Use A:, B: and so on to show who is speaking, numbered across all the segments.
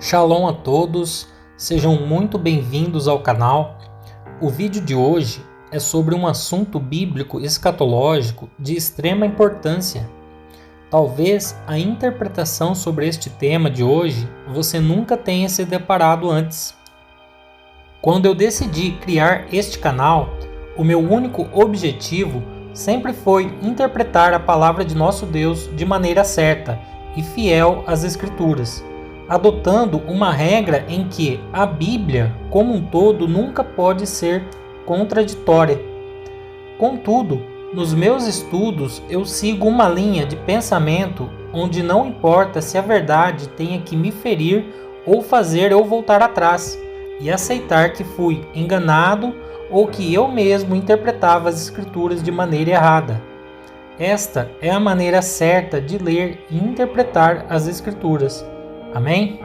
A: Shalom a todos, sejam muito bem-vindos ao canal. O vídeo de hoje é sobre um assunto bíblico escatológico de extrema importância. Talvez a interpretação sobre este tema de hoje você nunca tenha se deparado antes. Quando eu decidi criar este canal, o meu único objetivo sempre foi interpretar a palavra de nosso Deus de maneira certa e fiel às Escrituras, adotando uma regra em que a Bíblia, como um todo, nunca pode ser contraditória. Contudo, nos meus estudos eu sigo uma linha de pensamento onde não importa se a verdade tenha que me ferir ou fazer eu voltar atrás e aceitar que fui enganado ou que eu mesmo interpretava as Escrituras de maneira errada. Esta é a maneira certa de ler e interpretar as Escrituras. Amém?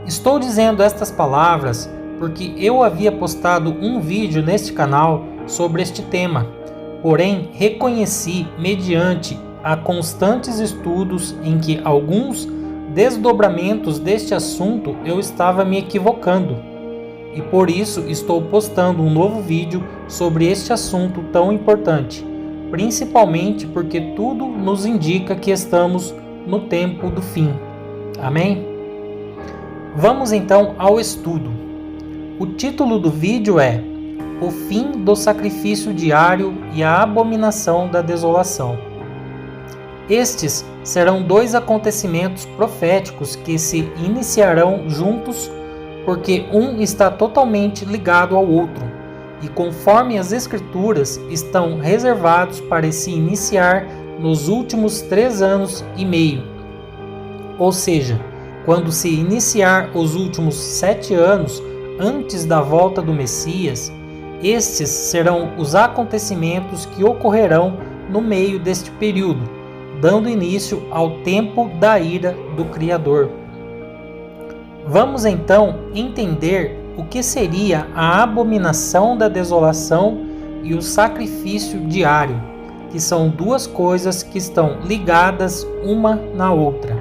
A: Estou dizendo estas palavras porque eu havia postado um vídeo neste canal sobre este tema, porém reconheci, mediante a constantes estudos em que alguns desdobramentos deste assunto eu estava me equivocando. E por isso estou postando um novo vídeo sobre este assunto tão importante, principalmente porque tudo nos indica que estamos no tempo do fim. Amém? Vamos então ao estudo. O título do vídeo é O Fim do Sacrifício Diário e a Abominação da Desolação. Estes serão dois acontecimentos proféticos que se iniciarão juntos, porque um está totalmente ligado ao outro, e conforme as Escrituras estão reservados para se iniciar nos últimos 3 anos e meio. Ou seja, quando se iniciar os últimos 7 anos antes da volta do Messias, estes serão os acontecimentos que ocorrerão no meio deste período, dando início ao tempo da ira do Criador. Vamos então entender o que seria a abominação da desolação e o sacrifício diário, que são duas coisas que estão ligadas uma na outra.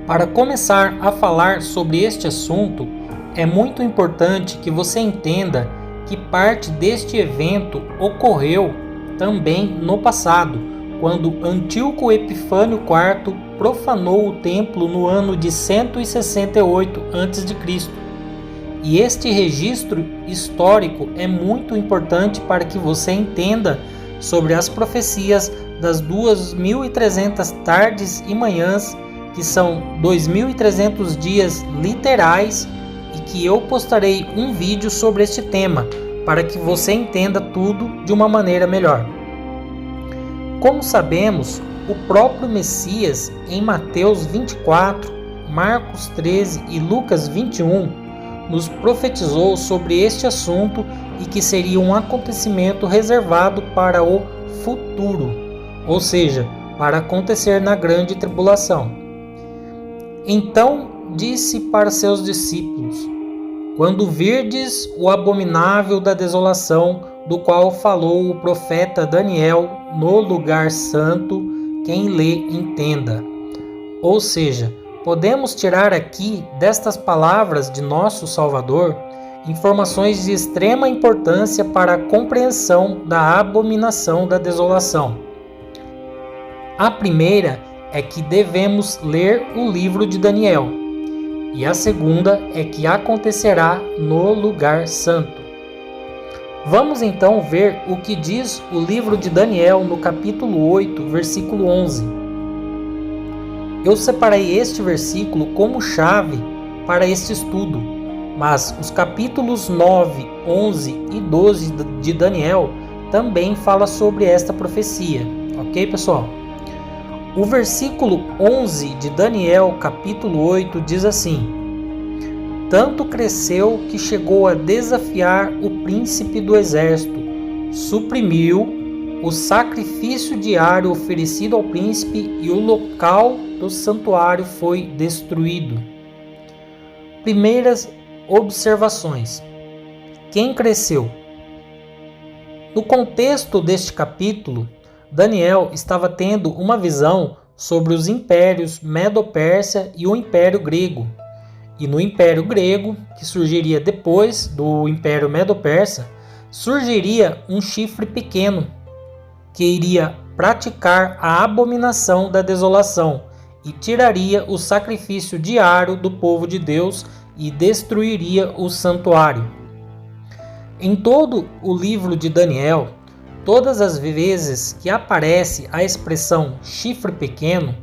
A: Para começar a falar sobre este assunto, é muito importante que você entenda que parte deste evento ocorreu também no passado, quando Antíoco Epifânio IV profanou o templo no ano de 168 a.C. E este registro histórico é muito importante para que você entenda sobre as profecias das 2.300 tardes e manhãs, que são 2.300 dias literais, e que eu postarei um vídeo sobre este tema, para que você entenda tudo de uma maneira melhor. Como sabemos, o próprio Messias, em Mateus 24, Marcos 13 e Lucas 21, nos profetizou sobre este assunto e que seria um acontecimento reservado para o futuro, ou seja, para acontecer na grande tribulação. Então disse para seus discípulos: Quando virdes o abominável da desolação, do qual falou o profeta Daniel no lugar santo, quem lê entenda. Ou seja, podemos tirar aqui destas palavras de nosso Salvador informações de extrema importância para a compreensão da abominação da desolação. A primeira é que devemos ler o livro de Daniel, e a segunda é que acontecerá no lugar santo. Vamos então ver o que diz o livro de Daniel no capítulo 8, versículo 11. Eu separei este versículo como chave para este estudo, mas os capítulos 9, 11 e 12 de Daniel também falam sobre esta profecia. Ok, pessoal? O versículo 11 de Daniel, capítulo 8, diz assim: Tanto cresceu que chegou a desafiar o príncipe do exército, suprimiu o sacrifício diário oferecido ao príncipe e o local do santuário foi destruído. Primeiras observações. Quem cresceu? No contexto deste capítulo, Daniel estava tendo uma visão sobre os impérios Medo-Pérsia e o Império Grego. E no Império Grego, que surgiria depois do Império Medo-Persa, surgiria um chifre pequeno, que iria praticar a abominação da desolação e tiraria o sacrifício diário do povo de Deus e destruiria o santuário. Em todo o livro de Daniel, todas as vezes que aparece a expressão chifre pequeno,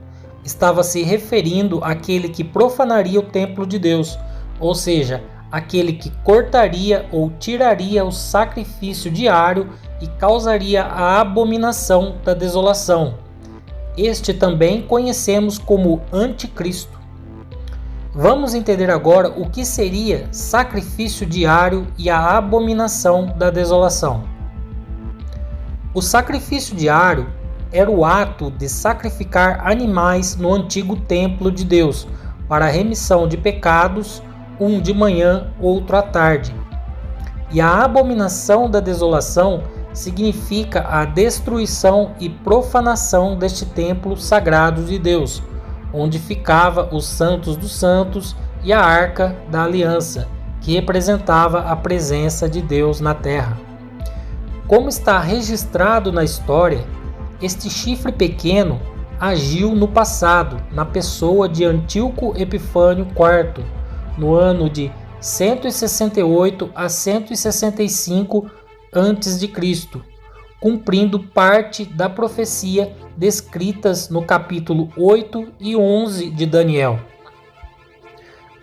A: estava se referindo àquele que profanaria o templo de Deus, ou seja, aquele que cortaria ou tiraria o sacrifício diário e causaria a abominação da desolação. Este também conhecemos como Anticristo. Vamos entender agora o que seria sacrifício diário e a abominação da desolação. O sacrifício diário era o ato de sacrificar animais no antigo templo de Deus para a remissão de pecados, um de manhã, outro à tarde. E a abominação da desolação significa a destruição e profanação deste templo sagrado de Deus, onde ficava os santos dos santos e a arca da aliança, que representava a presença de Deus na terra. Como está registrado na história, este chifre pequeno agiu no passado, na pessoa de Antíoco Epifânio IV, no ano de 168 a 165 a.C., cumprindo parte da profecia descritas no capítulo 8 e 11 de Daniel.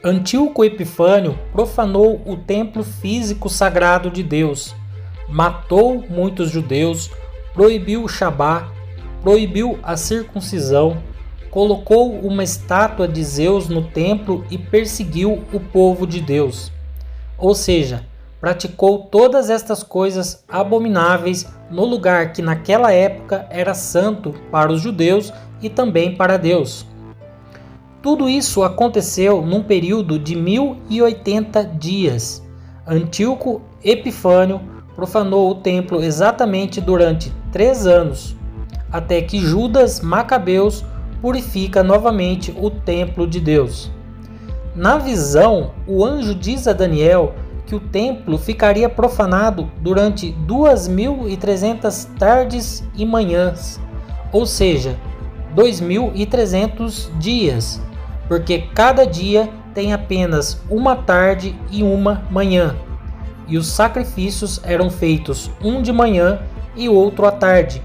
A: Antíoco Epifânio profanou o templo físico sagrado de Deus, matou muitos judeus, proibiu o Shabá, proibiu a circuncisão, colocou uma estátua de Zeus no templo e perseguiu o povo de Deus. Ou seja, praticou todas estas coisas abomináveis no lugar que naquela época era santo para os judeus e também para Deus. Tudo isso aconteceu num período de 1080 dias. Antíoco Epifânio profanou o templo exatamente durante 3 anos, até que Judas Macabeus purifica novamente o templo de Deus. Na visão, o anjo diz a Daniel que o templo ficaria profanado durante 2.300 tardes e manhãs, ou seja, 2.300 dias, porque cada dia tem apenas uma tarde e uma manhã, e os sacrifícios eram feitos um de manhã e outro à tarde.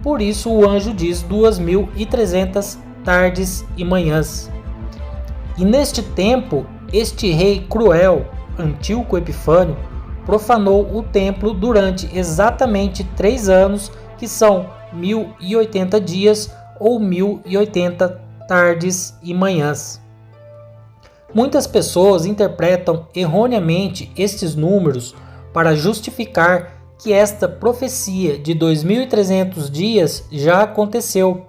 A: Por isso o anjo diz 2.300 tardes e manhãs. E neste tempo, este rei cruel, Antíoco Epifânio, profanou o templo durante exatamente 3 anos, que são 1080 dias ou 1080 tardes e manhãs. Muitas pessoas interpretam erroneamente estes números para justificar que esta profecia de 2.300 dias já aconteceu.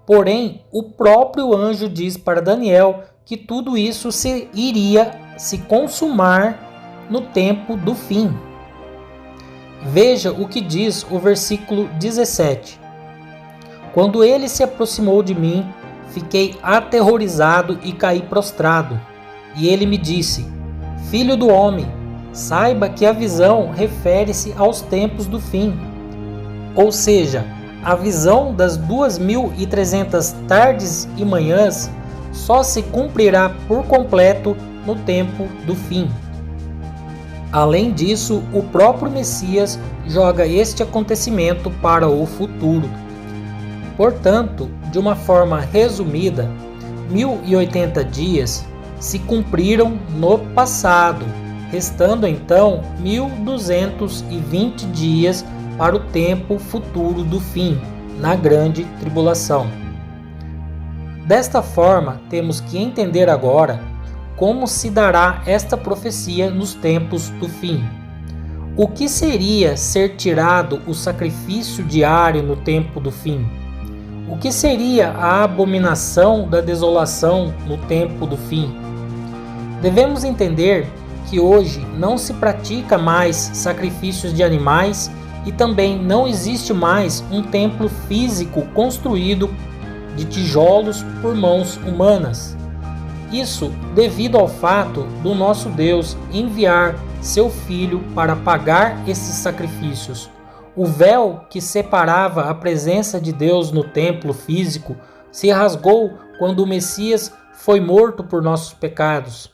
A: Porém, o próprio anjo diz para Daniel que tudo isso iria se consumar no tempo do fim. Veja o que diz o versículo 17. Quando ele se aproximou de mim, fiquei aterrorizado e caí prostrado. E ele me disse: Filho do homem, saiba que a visão refere-se aos tempos do fim. Ou seja, a visão das 2.300 tardes e manhãs só se cumprirá por completo no tempo do fim. Além disso, o próprio Messias joga este acontecimento para o futuro. Portanto, de uma forma resumida, 1080 dias se cumpriram no passado, restando então 1220 dias para o tempo futuro do fim, na grande tribulação. Desta forma, temos que entender agora como se dará esta profecia nos tempos do fim. O que seria ser tirado o sacrifício diário no tempo do fim? O que seria a abominação da desolação no tempo do fim? Devemos entender que hoje não se pratica mais sacrifícios de animais e também não existe mais um templo físico construído de tijolos por mãos humanas. Isso devido ao fato do nosso Deus enviar seu Filho para pagar esses sacrifícios. O véu que separava a presença de Deus no templo físico se rasgou quando o Messias foi morto por nossos pecados.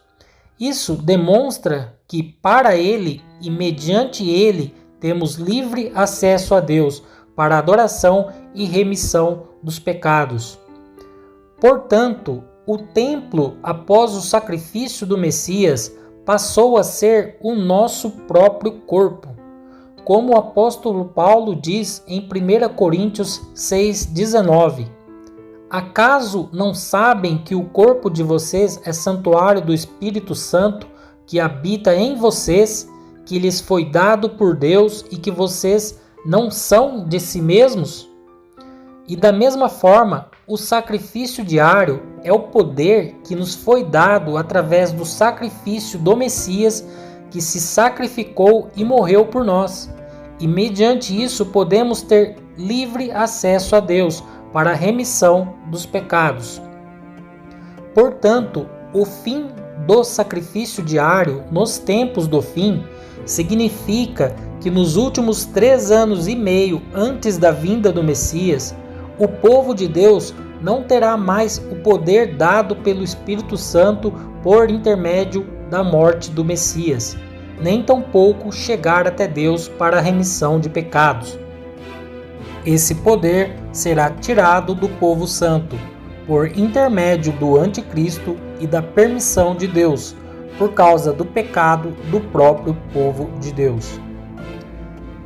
A: Isso demonstra que para Ele e mediante Ele temos livre acesso a Deus para adoração e remissão dos pecados. Portanto, o templo, após o sacrifício do Messias, passou a ser o nosso próprio corpo. Como o apóstolo Paulo diz em 1 Coríntios 6,19: acaso não sabem que o corpo de vocês é santuário do Espírito Santo que habita em vocês, que lhes foi dado por Deus e que vocês não são de si mesmos? E da mesma forma, o sacrifício diário é o poder que nos foi dado através do sacrifício do Messias, que se sacrificou e morreu por nós. E mediante isso podemos ter livre acesso a Deus para a remissão dos pecados. Portanto, o fim do sacrifício diário nos tempos do fim significa que nos últimos 3 anos e meio antes da vinda do Messias, o povo de Deus não terá mais o poder dado pelo Espírito Santo por intermédio da morte do Messias, nem tampouco chegar até Deus para a remissão de pecados. Esse poder será tirado do povo santo, por intermédio do anticristo e da permissão de Deus, por causa do pecado do próprio povo de Deus.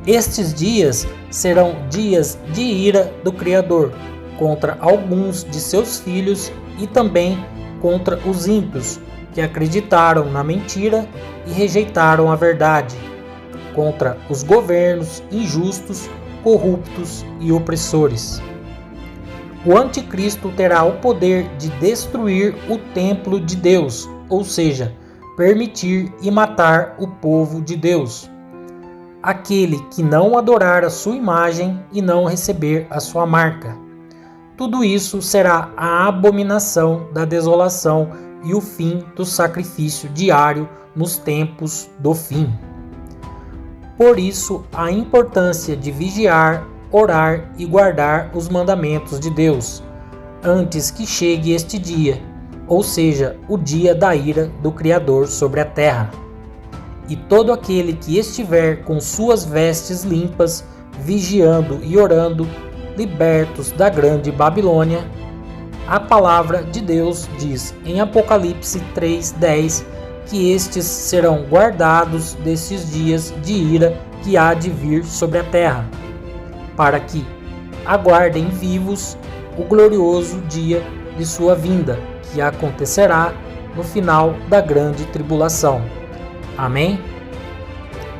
A: Estes dias serão dias de ira do Criador contra alguns de seus filhos e também contra os ímpios que acreditaram na mentira e rejeitaram a verdade, contra os governos injustos, corruptos e opressores. O anticristo terá o poder de destruir o templo de Deus, ou seja, permitir e matar o povo de Deus. Aquele que não adorar a sua imagem e não receber a sua marca. Tudo isso será a abominação da desolação e o fim do sacrifício diário nos tempos do fim. Por isso, a importância de vigiar, orar e guardar os mandamentos de Deus, antes que chegue este dia, ou seja, o dia da ira do Criador sobre a terra. E todo aquele que estiver com suas vestes limpas, vigiando e orando, libertos da grande Babilônia, a palavra de Deus diz em Apocalipse 3:10 que estes serão guardados desses dias de ira que há de vir sobre a terra, para que aguardem vivos o glorioso dia de sua vinda, que acontecerá no final da grande tribulação. Amém?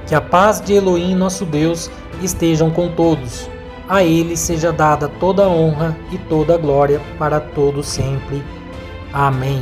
A: Que a paz de Elohim, nosso Deus, estejam com todos. A Ele seja dada toda a honra e toda a glória para todo sempre. Amém.